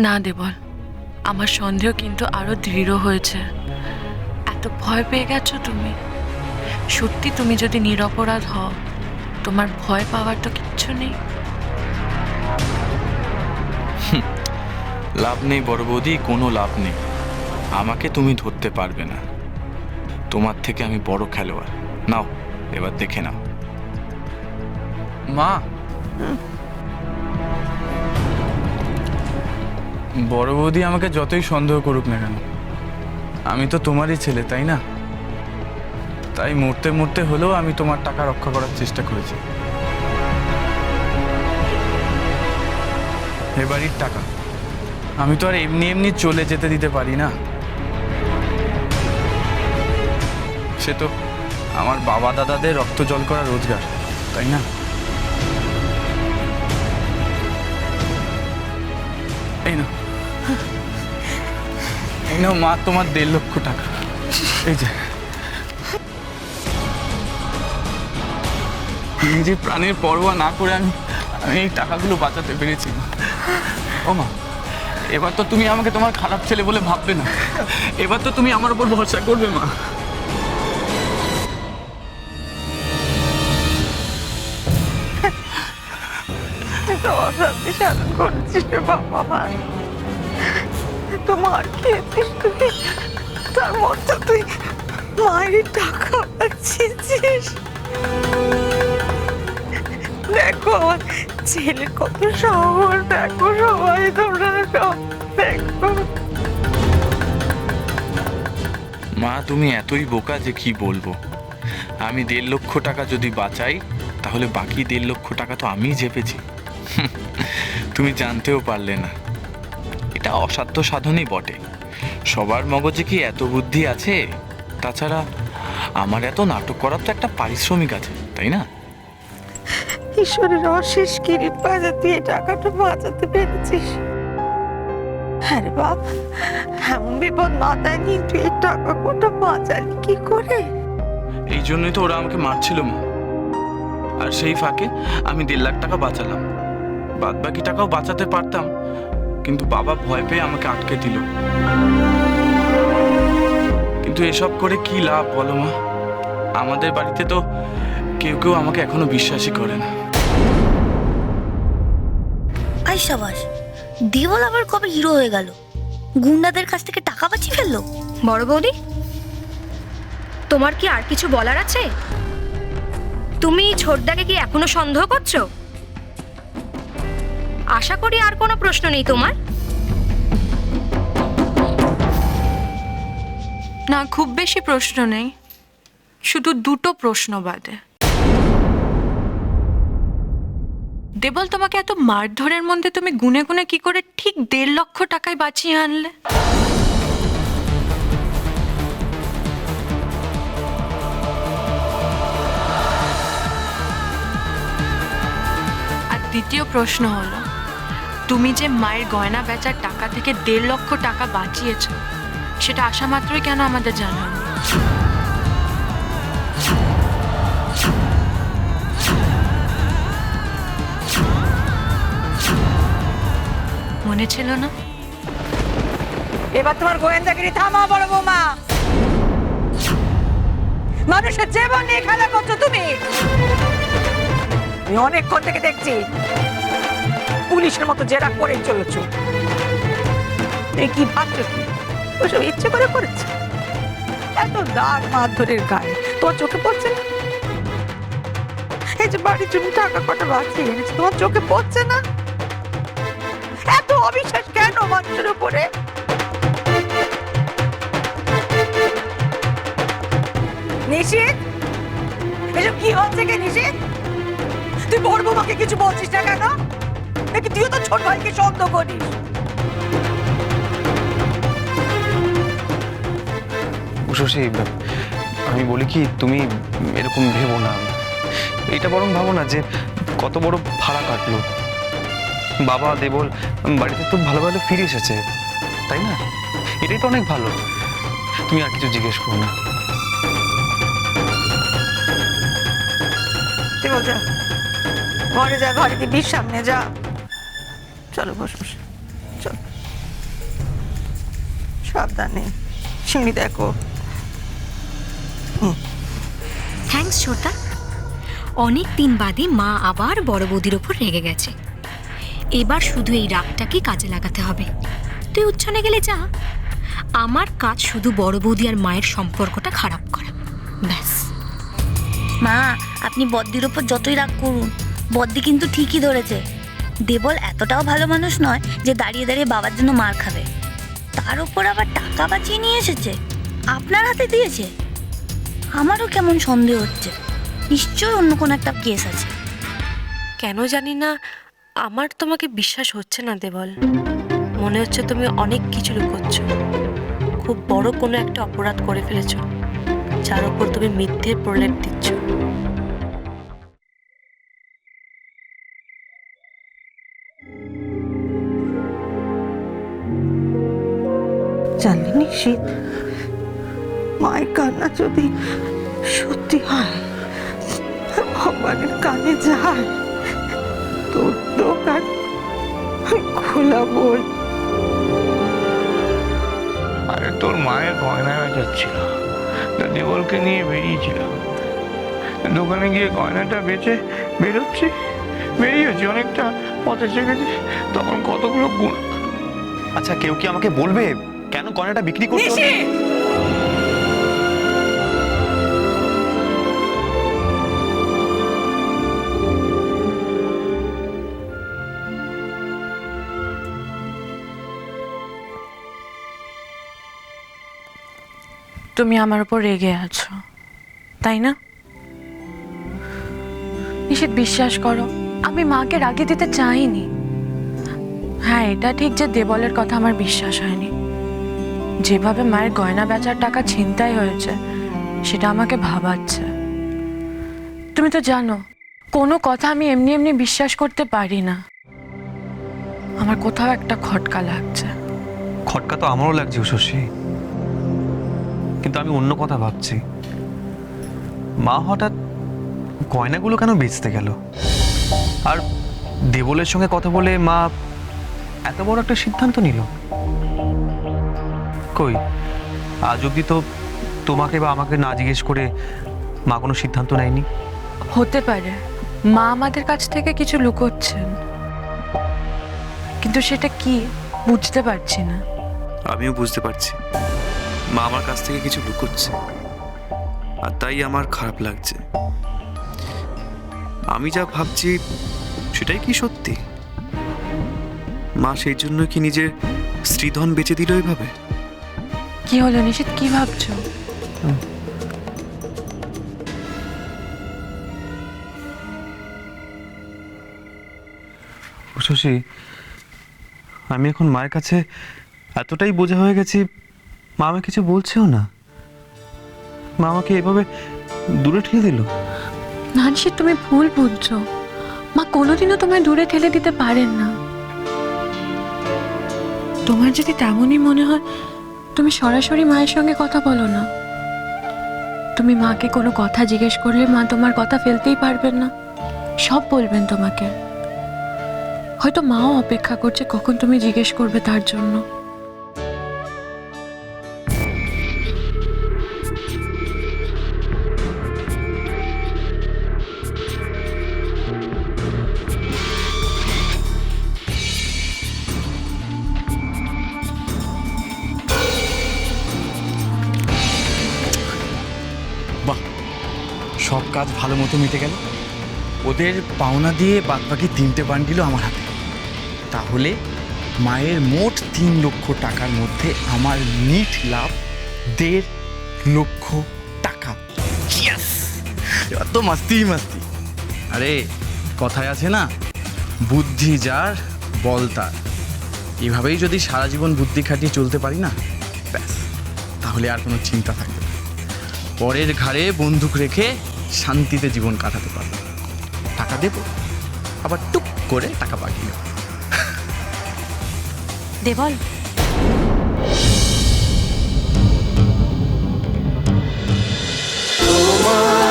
না দেবল, আমার সন্দেহ কিন্তু আরো দৃঢ় হয়েছে। এত ভয় পেয়ে গেছো তুমি? সত্যি তুমি যদি নিরপরাধ হও, তোমার ভয় পাওয়ার তো কিচ্ছু নেই। লাভ নেই বড় বৌদি, কোনো লাভ নেই। আমাকে তুমি ধরতে পারবে না। তোমার থেকে আমি বড় খেলোয়াড়। নাও, এবার দেখে নাও। মা, বড় বৌদি আমাকে যতই সন্দেহ করুক না কেন, আমি তো তোমারই ছেলে, তাই না? তাই মরতে মরতে হলেও আমি তোমার টাকা রক্ষা করার চেষ্টা করেছি। এ বাড়ির টাকা আমি তো আর এমনি এমনি চলে যেতে দিতে পারি না। সে তো আমার বাবা দাদাদের রক্ত জল করা রোজগার, তাই না? এই নাও, এই নাও মা, তোমার 1.5 লক্ষ টাকা। এই যে নিজে প্রাণের পরোয়া না করে আমি এই টাকাগুলো বাঁচাতে পেরেছি। ও মা, এবার তো তুমি আমাকে তোমার খারাপ ছেলে বলে ভাববে না। এবার তো তুমি আমার উপর ভরসা করবে মা। তোমার খেয়েছিস তুই, তার মধ্যে তুই মায়ের টাকা পাচ্ছিস। দেখো আমার ছেলের কত সাহস, দেখো সবাই তোমরা সব দেখো। মা, তুমি এতই বোকা যে কি বলবো। আমি 1.5 লক্ষ টাকা যদি বাঁচাই, তাহলে বাকি 1.5 লক্ষ টাকা তো আমিই চেপেছি। তুমি জানতেও পারলে না। এটা অসাধ্য সাধনই বটে। সবার মগজে কি এত বুদ্ধি আছে? তাছাড়া আমার এত নাটক করার তো একটা পারিশ্রমিক আছে, তাই না? ঈশ্বরের অশেষ কৃপা যে তুই এই টাকাটা বাঁচাতে পেরেছিস। আরে বাপ, এমন বিপদ মাথায় নিয়ে তুই এই টাকা কোটা বাঁচালি কি করে? এই জন্যই তো ওরা আমাকে মারছিল মা। আর সেই ফাঁকে আমি 1.5 লাখ টাকা বাঁচালাম। বাদ বাকি টাকাও বাঁচাতে পারতাম, কিন্তু বাবা ভয় পেয়ে আমাকে আটকে দিল। কিন্তু এসব করে কি লাভ বলো মা? আমাদের বাড়িতে তো কেউ কেউ আমাকে এখনো বিশ্বাসই করে না। আই সাবাস, দেবল আবার কবে হিরো হয়ে গেল? গুন্ডাদের কাছ থেকে টাকা বাঁচিয়ে ফেললো। বড় বৌদি, তোমার কি আর কিছু বলার আছে? তুমি ছোটদাকে কি এখনো সন্দেহ করছো? আশা করি আর কোনো প্রশ্ন নেই তোমার। না, খুব বেশি প্রশ্ন নেই, শুধু 2টো প্রশ্ন বাদে। দেবল, তোমাকে এত মারধরের মধ্যে তুমি গুনে গুনে কি করে ঠিক 1.5 লক্ষ টাকায় বাঁচিয়ে আনলে? আর দ্বিতীয় প্রশ্ন হলো, তুমি যে মায়ের গয়না বেচার টাকা থেকে 1.5 লক্ষ টাকা বাঁচিয়েছ, সেটা আসা মাত্রই কেন আমাদের জানানো? মনে ছিল না? এবার তোমার গোয়েন্দাগিরি থামা বড় বৌমা। মানুষের জীবন নিয়ে খেলা করছো তুমি। আমি অনেকক্ষণ থেকে দেখছি পুলিশের মতো জেরা করে চলেছ। এই কি ভাবছো কি? ওসব ইচ্ছে করে করেছে? এত দাগ মারধরের গায়ে তোমার চোখে পড়ছে না? এই যে বাড়ির জন্য টাকা কটা বাঁচিয়ে এনেছে, তোমার চোখে পড়ছে না? এত অবিশ্বাস কেন মানুষের উপরে? নিশিত, এসব কি হচ্ছে কে নিশিত? তুই বড় বৌমাকে কিছু বলছিস না কেন? নাকি তুইও তো ছোট ভাইকে সন্দেহ করিস? শশী, আমি বলি কি, তুমি এরকম ভেবো না। এটা বরং ভাবো না যে কত বড় ভাড়া কাটলো। বাবা দেবল বাড়িতে তো ভালো ভালো ফিরে এসেছে, তাই না? এটাই তো অনেক ভালো। তুমি আর কিছু জিজ্ঞেস করো না। যা ঘরে যা, ঘরে দিবির সামনে যা। চলো বস বস, চল। সাবধানে। সিঁড়ি দেখো। থ্যাঙ্কস ছোটদা। অনেক দিন বাদে মা আবার বড় বৌদির ওপর রেগে গেছে। এবার শুধু এই রাগটাকে কাজে লাগাতে হবে। তুই উচ্ছনে গেলে যা, আমার কাজ শুধু বড় বৌদি আর মায়ের সম্পর্কটা খারাপ করা, ব্যাস। মা, আপনি বদ্দির ওপর যতই রাগ করুন, বদ্দি কিন্তু ঠিকই ধরেছে। দেবল এতটাও ভালো মানুষ নয় যে দাঁড়িয়ে দাঁড়িয়ে বাবার জন্য মার খাবে। তার উপর আবার টাকা বাঁচিয়ে নিয়ে এসেছে, আপনার হাতে দিয়েছে। আমারও কেমন সন্দেহ হচ্ছে, নিশ্চয়ই অন্য কোনো একটা কেস আছে। কেন জানি না আমার তোমাকে বিশ্বাস হচ্ছে না দেবল। মনে হচ্ছে তুমি অনেক কিছু লুকোচ্ছ, খুব বড় কোনো একটা অপরাধ করে ফেলেছো, যার উপর তুমি মিথ্যে প্রলেপ দিচ্ছ। জানলি নিশিত, মায়ের কান্না যদি সত্যি হয়, ভগবানের কানে যায়, তোর দোকান খোলাবই। আরে তোর মায়ের গয়না বেচাচ্ছিল, তা দেবলকে নিয়ে বেরিয়েছিলাম। দোকানে গিয়ে গয়নাটা বেচে বেরিয়েছি, অনেকটা পথে এসে গেছি, তখন কতগুলো গুণ। আচ্ছা, কেউ কি আমাকে বলবে কেন গয়নাটা বিক্রি করতে হলো? তুমি আমার উপর রেগে আছো, তাই না? নিশিত, বিশ্বাস করো, আমি মাকে রাগে দিতে চাইনি। হ্যাঁ, এটা ঠিক যে দেবলের কথা আমার বিশ্বাস হয়নি। যেভাবে মায়ের গয়না বেচার টাকা ছিনতাই হয়েছে, সেটা আমাকে ভাবাচ্ছে। তুমি তো জানো, কোনো কথা আমি এমনি এমনি বিশ্বাস করতে পারি না। আমার কোথাও একটা খটকা লাগছে। খটকা তো আমারও লাগছে উষসী, কিন্তু আমি অন্য কথা ভাবছি। মা হঠাৎ গয়নাগুলো কেন বেচতে গেল? আর দেবলের সঙ্গে কথা বলে মা এত বড় একটা সিদ্ধান্ত নিল। কই, আজ অব্দি তো তোমাকে বা আমাকে না জিজ্ঞেস করে মা কোনো সিদ্ধান্ত নেয়নি। হতে পারে মা আমাদের কাছ থেকে কিছু লুকোচ্ছেন, কিন্তু সেটা কি বুঝতে পারছি না। আমিও বুঝতে পারছি মা আমার কাছ থেকে কিছু লুকোচ্ছে, আর তাই আমার খারাপ লাগছে। আমি যা ভাবছি সেটাই কি সত্যি? মা সেই জন্য কি নিজের স্ত্রীধন বেচে দিল এভাবে? কি হলো নিশিত, কি ভাবছো? শশী, আমি এখন মায়ের কাছে এতটাই বোঝা হয়ে গেছি, মা আমাকে কিছু বলছেও না। মা আমাকে এভাবে দূরে ঠেলে দিল। না নিশিত, তুমি ভুল বুঝছো। মা কোনোদিনও তোমায় দূরে ঠেলে দিতে পারেন না। তোমার যদি তেমনই মনে হয়, তুমি সরাসরি মায়ের সঙ্গে কথা বলো না। তুমি মাকে কোনো কথা জিজ্ঞেস করলে মা তোমার কথা ফেলতেই পারবেন না, সব বলবেন তোমাকে। হয়তো মাও অপেক্ষা করছে কখন তুমি জিজ্ঞেস করবে তার জন্য। বাহ, সব কাজ ভালো মতো মিটে গেল। ওদের পাওনা দিয়ে বাদবাকি 3টে বান্ডিলও আমার হাতে। তাহলে মায়ের মোট 3 লক্ষ টাকার মধ্যে আমার নিট লাভ 1.5 লক্ষ টাকা। ইয়েস! এবার তো মাস্তি মাস্তি। আরে কথায় আছে না, বুদ্ধি যার বল তার। এভাবেই যদি সারা জীবন বুদ্ধি খাটিয়ে চলতে পারি না, ব্যাস, তাহলে আর কোনো চিন্তা থাকবে না। পরের ঘাড়ে বন্দুক রেখে শান্তিতে জীবন কাটাতে পারবো। টাকা দেবো, আবার টুক করে টাকা পাঠিয়ে দেবো। দেবল, তোমার